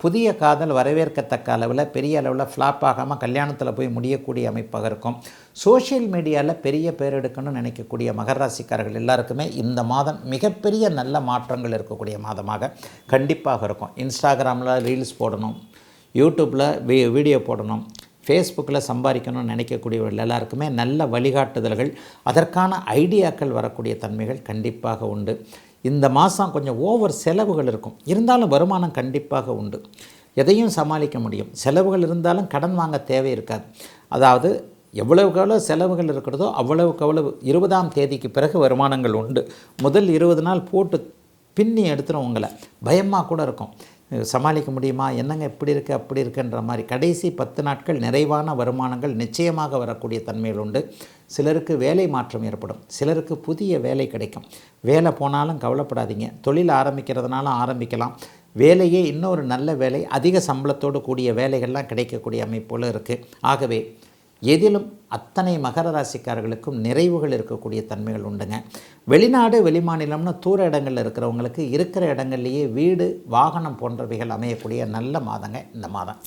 புதிய காதல் வரவேற்கத்தக்க அளவில் பெரிய அளவில் ஃப்ளாப் ஆகாமல் கல்யாணத்தில் போய் முடியக்கூடிய அமைப்பாக இருக்கும். சோஷியல் மீடியாவில் பெரிய பேர் எடுக்கணும்னு நினைக்கக்கூடிய மகர ராசிக்காரர்கள் எல்லாருக்குமே இந்த மாதம் மிகப்பெரிய நல்ல மாற்றங்கள் இருக்கக்கூடிய மாதமாக கண்டிப்பாக இருக்கும். இன்ஸ்டாகிராமில் ரீல்ஸ் போடணும், யூடியூப்பில் வீடியோ போடணும், ஃபேஸ்புக்கில் சம்பாதிக்கணும்னு நினைக்கக்கூடியவர்கள் எல்லாருக்குமே நல்ல வழிகாட்டுதல்கள், அதற்கான ஐடியாக்கள் வரக்கூடிய தன்மைகள் கண்டிப்பாக உண்டு. இந்த மாதம் கொஞ்சம் ஓவர் செலவுகள் இருக்கும், இருந்தாலும் வருமானம் கண்டிப்பாக உண்டு. எதையும் சமாளிக்க முடியும். செலவுகள் இருந்தாலும் கடன் வாங்க தேவை இருக்காது. அதாவது எவ்வளவுக்கு எவ்வளோ செலவுகள் இருக்கிறதோ அவ்வளவுக்கு அவ்வளவு 20ஆம் தேதிக்கு பிறகு வருமானங்கள் உண்டு. முதல் 20 நாள் போட்டு பின்னி எடுத்துரும் உங்களை. பயமாக கூட இருக்கும், சமாளிக்க முடியுமா, என்னங்க இப்படி இருக்குது அப்படி இருக்குன்ற மாதிரி. கடைசி 10 நாட்கள் நிறைவான வருமானங்கள் நிச்சயமாக வரக்கூடிய தன்மைகள் உண்டு. சிலருக்கு வேலை மாற்றம் ஏற்படும், சிலருக்கு புதிய வேலை கிடைக்கும். வேலை போனாலும் கவலைப்படாதீங்க, தொழில் ஆரம்பிக்கிறதுனாலும் ஆரம்பிக்கலாம். வேலையே இன்னொரு நல்ல வேலை, அதிக சம்பளத்தோடு கூடிய வேலைகள்லாம் கிடைக்கக்கூடிய அமைப்போல் இருக்குது. ஆகவே எதிலும் அத்தனை மகர ராசிக்காரர்களுக்கும் நிறைவுகள் இருக்கக்கூடிய தன்மைகள் உண்டுங்க. வெளிநாடு வெளிமாநிலம்னு தூர இடங்களில் இருக்கிறவங்களுக்கு இருக்கிற இடங்கள்லேயே வீடு வாகனம் போன்றவைகள் அமையக்கூடிய நல்ல மாதங்க இந்த மாதம்.